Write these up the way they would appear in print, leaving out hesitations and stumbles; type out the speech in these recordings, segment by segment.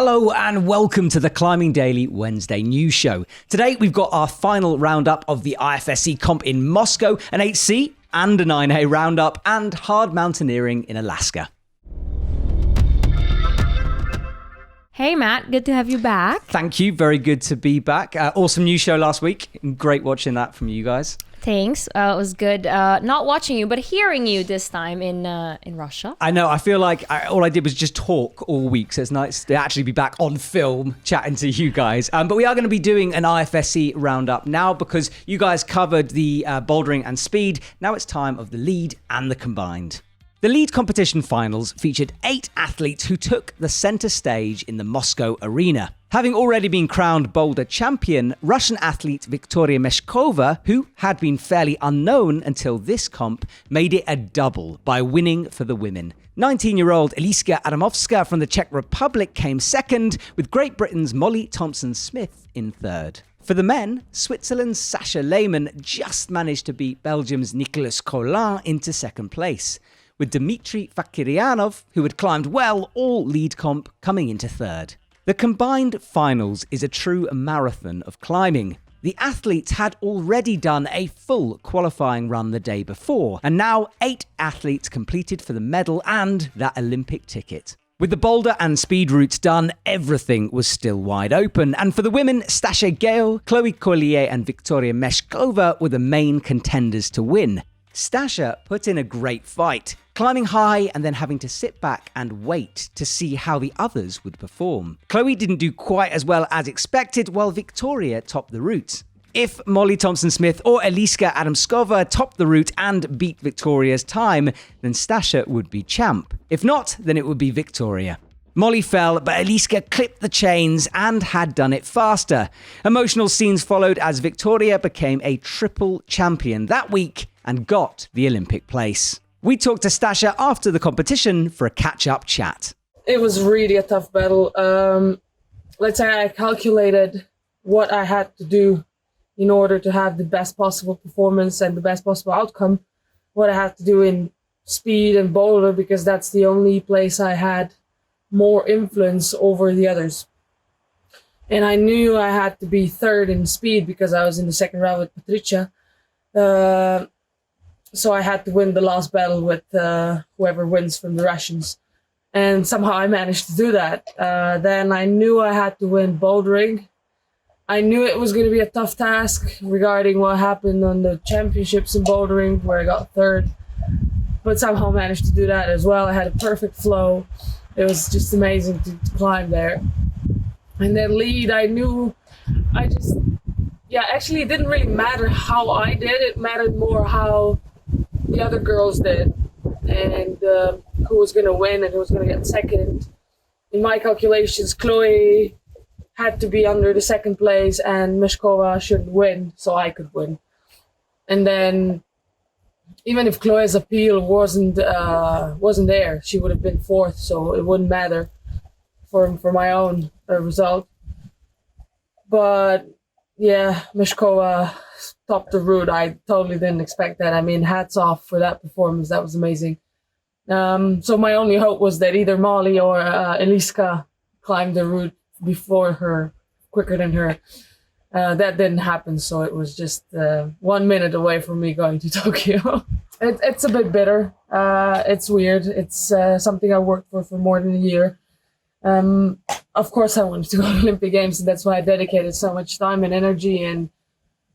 Hello and welcome to the Climbing Daily Wednesday news show. Today we've got our final roundup of the IFSC comp in Moscow, an 8C and a 9A roundup, and hard mountaineering in Alaska. Hey Matt, good to have you back. Thank you, very good to be back. Awesome news show last week. Great watching that from you guys. Thanks. It was good not watching you, but hearing you this time in Russia. I know. I feel like all I did was just talk all week, so it's nice to actually be back on film chatting to you guys. But we are going to be doing an IFSC roundup now because you guys covered the bouldering and speed. Now it's time of the lead and the combined. The lead competition finals featured 8 athletes who took the center stage in the Moscow arena. Having already been crowned boulder champion, Russian athlete Viktoriia Meshkova, who had been fairly unknown until this comp, made it a double by winning for the women. 19-year-old Eliska Adamovska from the Czech Republic came second, with Great Britain's Molly Thompson-Smith in third. For the men, Switzerland's Sascha Lehmann just managed to beat Belgium's Nicolas Collin into second place, with Dmitry Fakiryanov, who had climbed well all lead comp, coming into third. The combined finals is a true marathon of climbing. The athletes had already done a full qualifying run the day before, and now 8 athletes completed for the medal and that Olympic ticket. With the boulder and speed routes done, everything was still wide open, and for the women, Stasa Gejo, Chloe Collier and Viktoriia Meshkova were the main contenders to win. Stasa put in a great fight, climbing high and then having to sit back and wait to see how the others would perform. Chloe didn't do quite as well as expected, while Viktoriia topped the route. If Molly Thompson-Smith or Eliska Adamovska topped the route and beat Viktoriia's time, then Stasa would be champ. If not, then it would be Viktoriia. Molly fell, but Eliska clipped the chains and had done it faster. Emotional scenes followed as Viktoriia became a triple champion that week and got the Olympic place. We talked to Stasa after the competition for a catch-up chat. It was really a tough battle. Let's say I calculated what I had to do in order to have the best possible performance and the best possible outcome, what I had to do in speed and boulder, because that's the only place I had more influence over the others. And I knew I had to be third in speed because I was in the second round with Viktoriia. So I had to win the last battle with whoever wins from the Russians. And somehow I managed to do that. Then I knew I had to win bouldering. I knew it was going to be a tough task regarding what happened on the championships in bouldering, where I got third. But somehow managed to do that as well. I had a perfect flow. It was just amazing to climb there. And then lead, I knew actually it didn't really matter how I did. It mattered more how the other girls did and who was going to win and who was going to get second. In my calculations, Chloe had to be under the second place and Meshkova should win so I could win. And then even if Chloe's appeal wasn't there, she would have been fourth, so it wouldn't matter for my own result. But yeah, Meshkova topped the route. I totally didn't expect that. I mean, hats off for that performance. That was amazing. So my only hope was that either Molly or Eliska climbed the route before her, quicker than her. That didn't happen, so it was just 1 minute away from me going to Tokyo. It's a bit bitter. It's weird. It's something I worked for more than a year. Of course I wanted to go to Olympic Games, and that's why I dedicated so much time and energy, and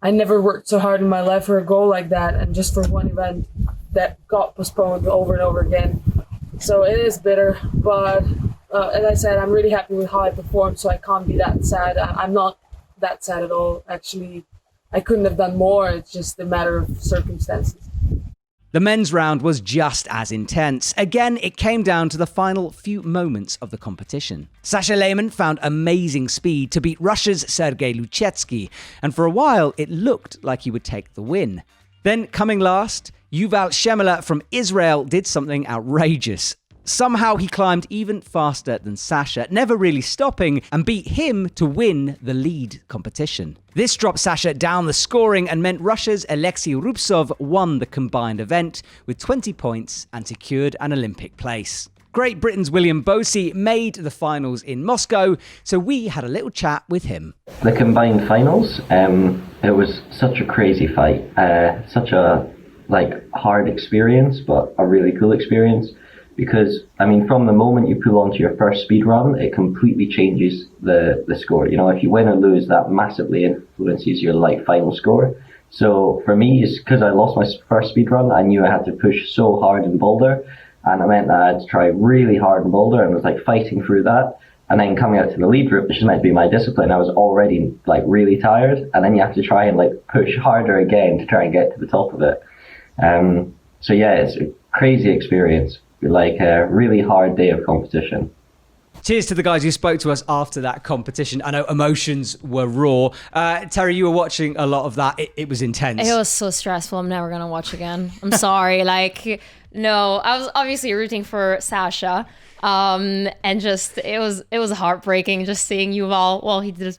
I never worked so hard in my life for a goal like that, and just for one event that got postponed over and over again. So it is bitter, but as I said, I'm really happy with how I performed, so I can't be that sad. I'm not that sad at all. Actually, I couldn't have done more. It's just a matter of circumstances. The men's round was just as intense. Again, it came down to the final few moments of the competition. Sascha Lehmann found amazing speed to beat Russia's Sergei Luchetsky, and for a while it looked like he would take the win. Then, coming last, Yuval Shemela from Israel did something outrageous. Somehow he climbed even faster than Sascha, never really stopping, and beat him to win the lead competition. This dropped Sascha down the scoring and meant Russia's Alexey Rubtsov won the combined event with 20 points and secured an Olympic place. Great Britain's William Bosi made the finals in Moscow, so we had a little chat with him. The combined finals, it was such a crazy fight, such a hard experience, but a really cool experience. Because, I mean, from the moment you pull onto your first speed run, it completely changes the score. You know, if you win or lose, that massively influences your final score. So for me, it's because I lost my first speed run, I knew I had to push so hard in boulder, and it meant that I had to try really hard in boulder and was fighting through that. And then coming out to the lead route, which is meant to be my discipline, I was already really tired, and then you have to try and push harder again to try and get to the top of it. So yeah, it's a crazy experience. A really hard day of competition. Cheers to the guys who spoke to us after that competition. I know emotions were raw. Terry, you were watching a lot of that. It was intense. It was so stressful. I'm never going to watch again. I'm sorry. No, I was obviously rooting for Sasha. And just, it was heartbreaking just seeing Yuval. Well, he did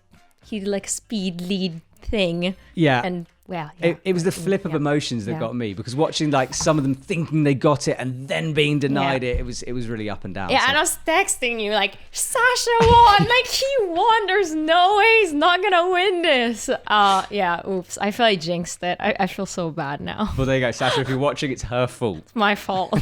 a speed lead thing. Yeah. And yeah. It was the flip of emotions that got me, because watching some of them thinking they got it and then being denied it was really up and down. Yeah, so. and I was texting you Sasha won, he won. There's no way he's not gonna win this. Oops. I feel I jinxed it. I feel so bad now. Well, there you go, Sasha. If you're watching, it's her fault. It's my fault.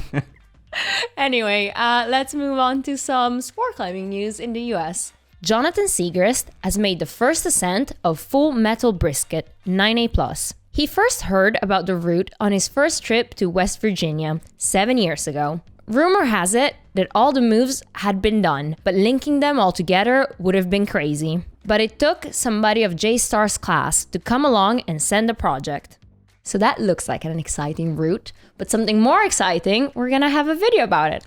Anyway, let's move on to some sport climbing news in the US. Jonathan Siegrist has made the first ascent of Full Metal Brisket 9A+. He first heard about the route on his first trip to West Virginia 7 years ago. Rumor has it that all the moves had been done, but linking them all together would have been crazy. But it took somebody of J-Star's class to come along and send a project. So that looks like an exciting route, but something more exciting, we're gonna have a video about it.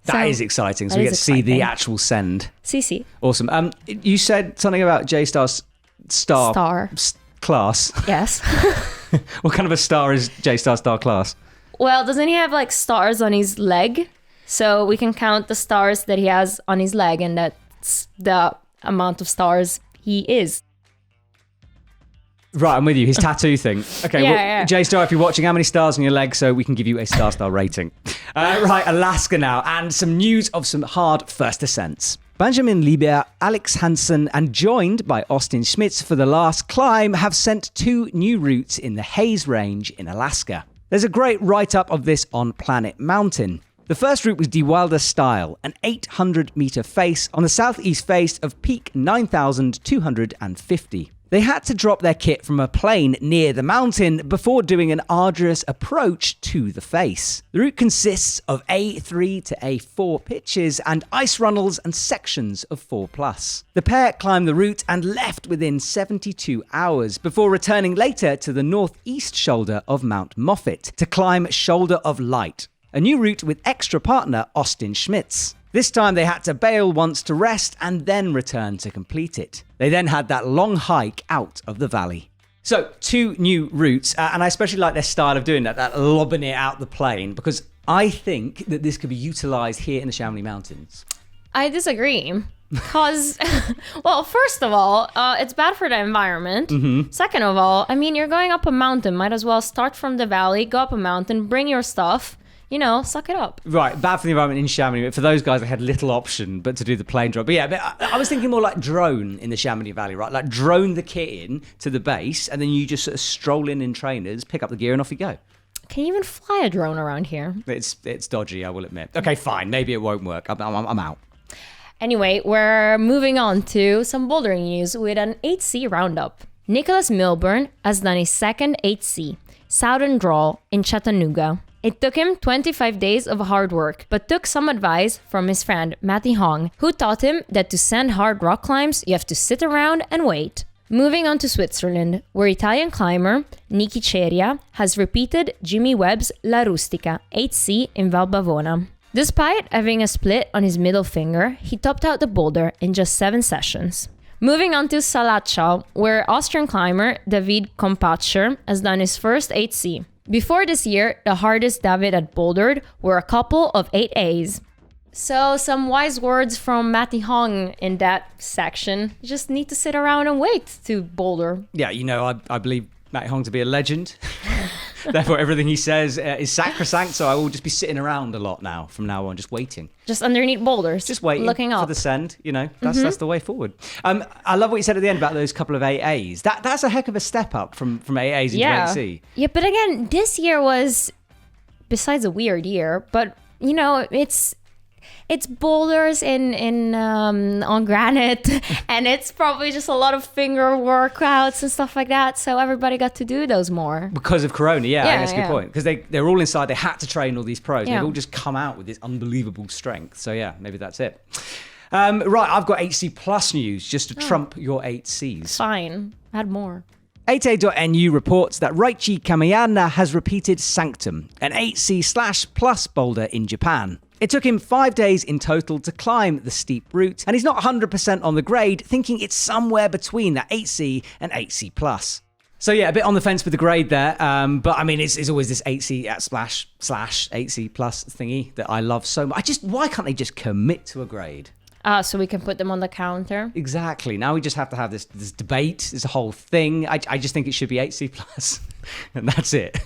That is exciting. So we get to see the actual send. CC. Awesome. You said something about J-Star's star. Class. Yes. What kind of a star is J-Star star class? Well, doesn't he have stars on his leg? So we can count the stars that he has on his leg, and that's the amount of stars he is. Right, I'm with you. His tattoo thing. Okay, yeah. J-Star, if you're watching, how many stars on your leg so we can give you a star rating? Right, Alaska now, and some news of some hard first ascents. Benjamin Liebert, Alex Hansen, and joined by Austin Schmitz for the last climb, have sent 2 new routes in the Hayes Range in Alaska. There's a great write-up of this on Planet Mountain. The first route was Die Wilder Style, an 800-meter face on the southeast face of Peak 9,250. They had to drop their kit from a plane near the mountain before doing an arduous approach to the face. The route consists of A3 to A4 pitches and ice runnels and sections of 4+. The pair climbed the route and left within 72 hours before returning later to the northeast shoulder of Mount Moffett to climb Shoulder of Light, a new route with extra partner Austin Schmitz. This time they had to bail once to rest and then return to complete it. They then had that long hike out of the valley. So 2 new routes, and I especially like their style of doing that lobbing it out the plane, because I think that this could be utilised here in the Chamonix Mountains. I disagree. Because, well, first of all, it's bad for the environment. Mm-hmm. Second of all, I mean, you're going up a mountain. Might as well start from the valley, go up a mountain, bring your stuff. Suck it up. Right, bad for the environment in Chamonix. But for those guys, they had little option but to do the plane drop. But yeah, I was thinking more like drone in the Chamonix Valley, right? Like drone the kit in to the base, and then you just sort of stroll in trainers, pick up the gear, and off you go. Can you even fly a drone around here? It's dodgy, I will admit. Okay, fine. Maybe it won't work. I'm out. Anyway, we're moving on to some bouldering news with an 8C roundup. Nicholas Milburn has done his second 8C, Southern Draw, in Chattanooga. It took him 25 days of hard work, but took some advice from his friend Matty Hong, who taught him that to send hard rock climbs, you have to sit around and wait. Moving on to Switzerland, where Italian climber Niki Ceria has repeated Jimmy Webb's La Rustica 8C in Val Bavona. Despite having a split on his middle finger, he topped out the boulder in just 7 sessions. Moving on to Salaccia, where Austrian climber David Kompatscher has done his first 8C. Before this year, the hardest David had bouldered were a couple of 8As. So some wise words from Matty Hong in that section. You just need to sit around and wait to boulder. Yeah, I believe Matty Hong to be a legend. Therefore, everything he says is sacrosanct. So I will just be sitting around a lot now from now on, just waiting. Just underneath boulders. Just waiting looking up for the send. That's the way forward. I love what you said at the end about those couple of AAs. That's a heck of a step up from AAs into 8C. Yeah, but again, this year was, besides a weird year, but it's boulders on granite, and it's probably just a lot of finger workouts and stuff like that. So everybody got to do those more because of Corona. I think that's a good point. Because they're all inside. They had to train all these pros. They've all just come out with this unbelievable strength. So maybe that's it. Right, I've got 8C plus news just to trump your 8Cs. Fine, add more. 8A.nu reports that Reichi Kamayana has repeated Sanctum, an 8C/plus boulder in Japan. It took him 5 days in total to climb the steep route, and he's not 100% on the grade, thinking it's somewhere between that 8C and 8C+. So a bit on the fence with the grade there, but I mean, it's always this 8C splash / 8C plus thingy that I love so much. Why can't they just commit to a grade? So we can put them on the counter. Exactly. Now we just have to have this debate, this whole thing. I just think it should be 8C plus, and that's it.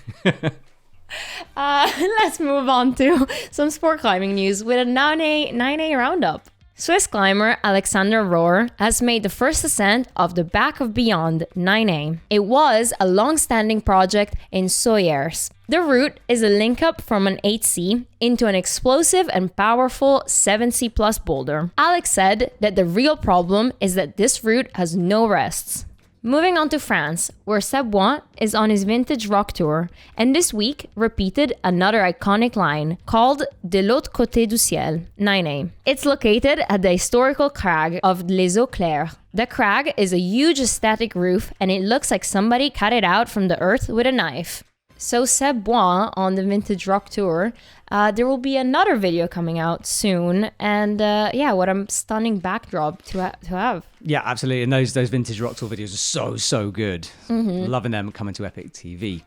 Let's move on to some sport climbing news with a 9A roundup. Swiss climber Alexander Rohr has made the first ascent of the Back of Beyond 9A. It was a long-standing project in Soyers. The route is a link-up from an 8C into an explosive and powerful 7C plus boulder. Alex said that the real problem is that this route has no rests. Moving on to France, where Seb is on his vintage rock tour, and this week repeated another iconic line called De l'autre côté du ciel, 9A. It's located at the historical crag of Les Eaux Claires. The crag is a huge static roof, and it looks like somebody cut it out from the earth with a knife. So Seb on the vintage rock tour, there will be another video coming out soon, and what a stunning backdrop to have. Yeah, absolutely. And those vintage rock tour videos are so good. Mm-hmm. Loving them coming to Epic TV.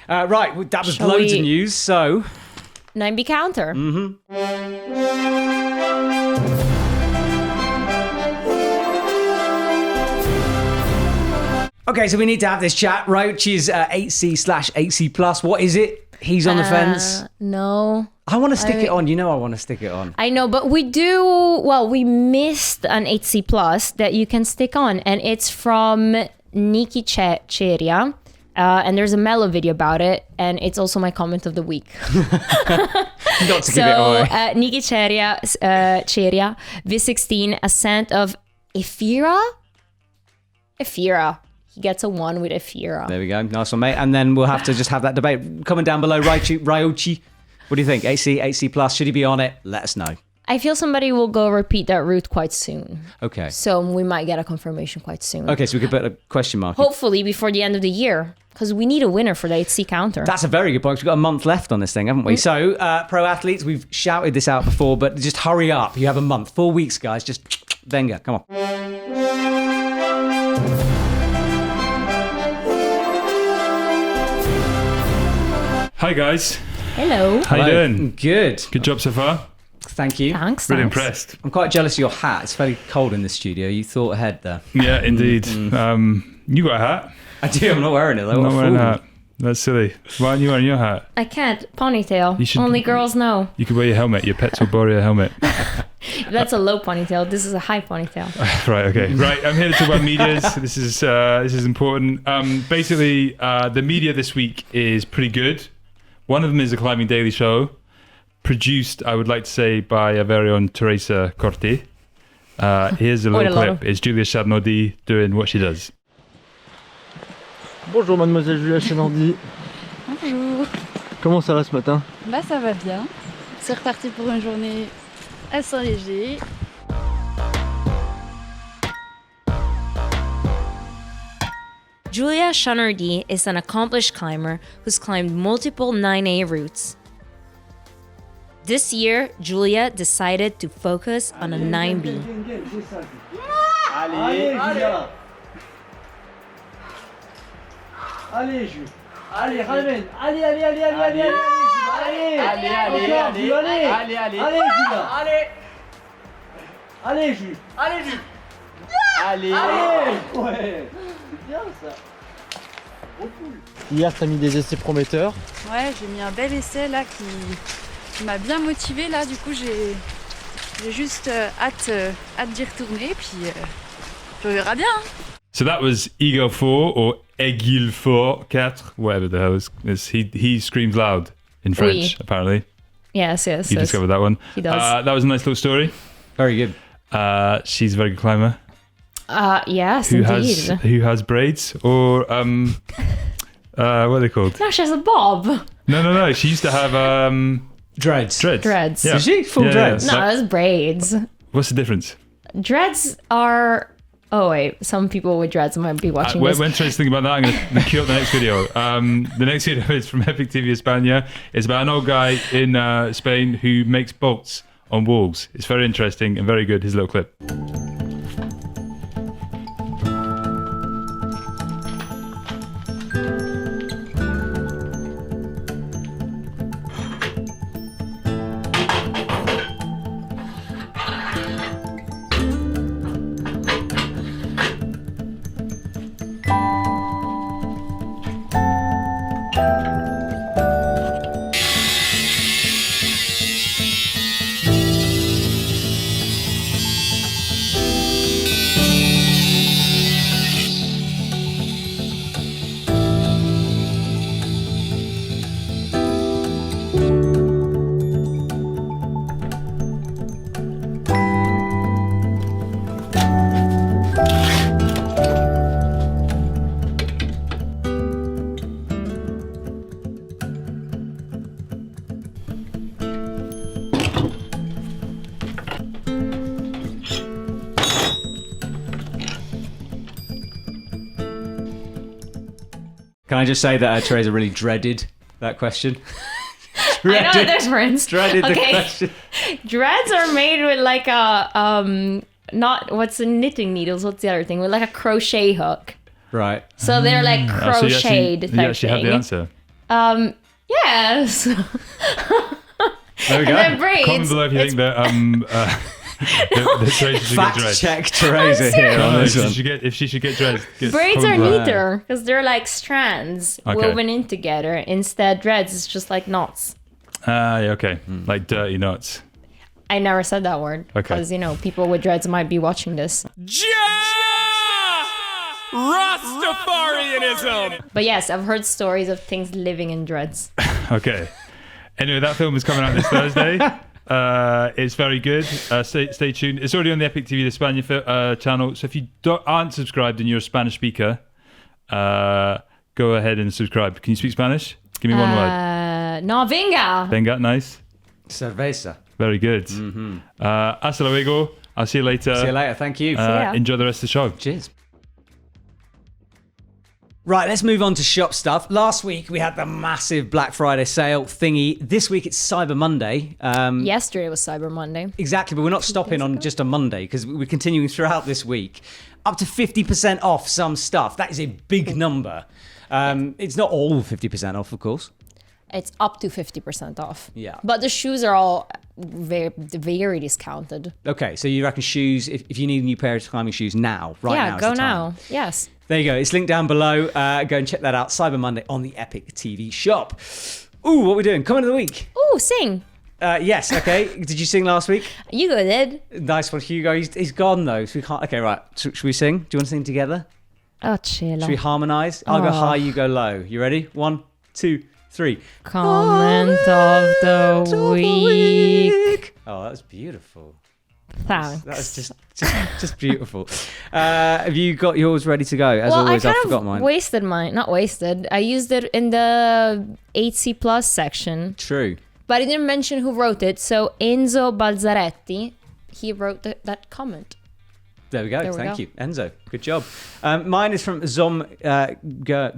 Right, well, that was loads of news. So 9B counter. Mm-hmm. Okay, so we need to have this chat. Roach is 8C/8C plus. What is it? He's on the fence. No. I want to stick it on. I want to stick it on. I know, but we missed an 8C plus that you can stick on, and it's from Niki Cheria. And there's a Mellow video about it, and it's also my comment of the week. Not to give it away. Niki Cheria, V16 ascent of Ephira. He gets a 1 with Ephira. There we go. Nice one, mate. And then we'll have to just have that debate. Comment down below. Ryochi, what do you think? 8C plus? Should he be on it? Let us know. I feel somebody will go repeat that route quite soon. Okay. So we might get a confirmation quite soon. Okay, so we could put a question mark. Hopefully before the end of the year, because we need a winner for the 8C counter. That's a very good point. We've got a month left on this thing, haven't we? So, pro athletes, we've shouted this out before, but just hurry up. You have a month. 4 weeks, guys. Just venga. Come on. Hi guys. Hello. How you doing? Good. Good job so far. Thank you. Thanks. Really impressed. I'm quite jealous of your hat. It's fairly cold in the studio. You thought ahead there. Yeah, indeed. You got a hat? I do. I'm not wearing it though. I'm not wearing a hat. That's silly. Why aren't you wearing your hat? I can't. Ponytail. Only girls know. You could wear your helmet, your Pets Will Borrow helmet. That's a low ponytail. This is a high ponytail. Right, okay. Right, I'm here to talk about medias. This is important. Basically, the media this week is pretty good. One of them is the Climbing Daily Show, produced, I would like to say, by our very own Teresa Corti. Here's a little clip. It's Julia Chardonnay doing what she does. Bonjour mademoiselle Julia Chenardi. Bonjour. Comment ça va ce matin? Bah ça va bien. C'est reparti pour une journée à Saint-Léger. Julia Chenardi is an accomplished climber who's climbed multiple 9A routes. This year, Julia decided to focus on a 9B. Allez, Jules. Allez, ramène. Allez, allez, allez, allez, allez, allez, allez, allez, allez, allez, allez, allez, Jules. Allez. Allez, Jules. Allez, Jules. Allez. Ouais. C'est bien ça. Hier, tu as mis des essais prometteurs. Ouais, j'ai mis un bel essai là qui m'a bien motivée. Là, du coup, j'ai juste hâte d'y retourner. Puis on verra bien. Hein. So that was Ego 4 or Egil 4, whatever the hell it is. He screams loud in French, apparently. Yes. You discovered that one. He does. That was a nice little story. Very good. She's a very good climber. Yes, Who indeed. has braids or what are they called? No, she has a bob. No. She used to have Dreads. Dreads. Yeah. Is she? Full dreads? No, it's braids. What's the difference? Dreads are... Oh, wait. Some people with dreads might be watching this. When Trent's thinking about that, I'm going to queue up the next video. The next video is from EpicTV España. It's about an old guy in Spain who makes bolts on walls. It's very interesting and very good, his little clip. Can I just say that Teresa really dreaded that question? I know the difference. Dreaded the question. Dreads are made with like a not what's the knitting needles. What's the other thing? With like a crochet hook. Right. So they're like So crocheted you actually have thing. the answer. Yes. There we And go. then braids. Comment below if you think that the Teresa should get Fact dreads. check Teresa I'm here on No, this if one. she should get dreads. Braids are comment below. neater because they're like strands Okay. woven in together. Instead, dreads is just like knots. Yeah, okay. Like dirty knots. I never said that word Okay. because people with dreads might be watching this. Rastafarianism! But yes, I've heard stories of things living in dreads. Okay. Anyway, that film is coming out this Thursday. It's very good. Stay tuned. It's already on the EpicTV España channel. So if you aren't subscribed and you're a Spanish speaker, go ahead and subscribe. Can you speak Spanish? Give me one word. No, venga. Venga, nice. Cerveza. Very good. Hasta luego. I'll see you later. See you later. Thank you. ya. Enjoy the rest of the show. Cheers. Right, let's move on to shop stuff. Last week we had the massive Black Friday sale thingy. This week it's Cyber Monday. Yesterday was Cyber Monday. Exactly, but we're not stopping on just a Monday because we're continuing throughout this week. Up to 50% off some stuff. That is a big number. It's not all 50% off, of course. It's up to 50% off. Yeah. But the shoes are all very discounted. Okay, so you reckon shoes, if you need a new pair of climbing shoes now, right now Yeah, is go the time. now. Yes. There you go. It's linked down below. Go and check that out. Cyber Monday on the EpicTV Shop. Ooh, what are we doing? Comment of the week. Ooh, sing. Yes, okay. Did you sing last week? Hugo did. Nice one, Hugo. He's gone, though, so we can't... Okay, right. Should we sing? Do you want to sing together? Oh, chill. Should we harmonise? I'll go high, you go low. You ready? 1, 2, 3. Comment of the week. Oh, that was beautiful. Thanks. That was just beautiful. Have you got yours ready to go? As always, I forgot mine. wasted mine. Not wasted. I used it in the 8C Plus section. True. But I didn't mention who wrote it. So Enzo Balzaretti, he wrote that comment. There we go. There we Thank go. you, Enzo. Good job. Mine is from Zom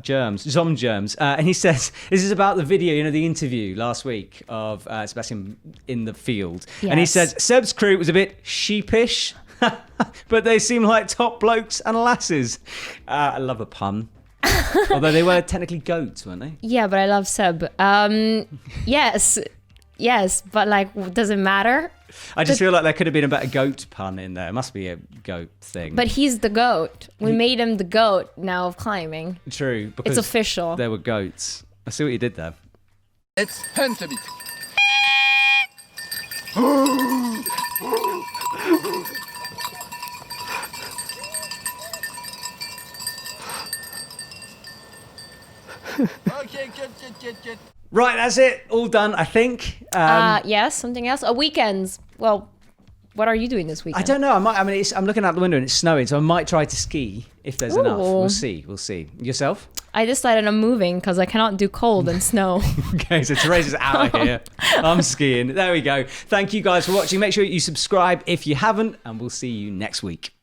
Germs, and he says this is about the video, the interview last week of Sebastian in the field, and he Yes. says Seb's crew was a bit sheepish, but they seem like top blokes and lasses. I love a pun. Although they were technically goats, weren't they? Yeah, but I love Seb. Yes. Yes, but like, does it matter? I just feel like there could have been a better goat pun in there. It must be a goat thing. But he's the goat. We made him the goat now of climbing. True, because It's official. there were goats. I see what you did there. Let's hunt a bit. Okay, good. Right, that's it. All done, I think. Yes, something else. Weekends. Well, what are you doing this weekend? I don't know. I'm looking out the window and it's snowing, so I might try to ski if there's enough. Ooh. We'll see. Yourself? I decided I'm moving because I cannot do cold and snow. Okay, so Teresa's out of here. I'm skiing. There we go. Thank you guys for watching. Make sure you subscribe if you haven't, and we'll see you next week.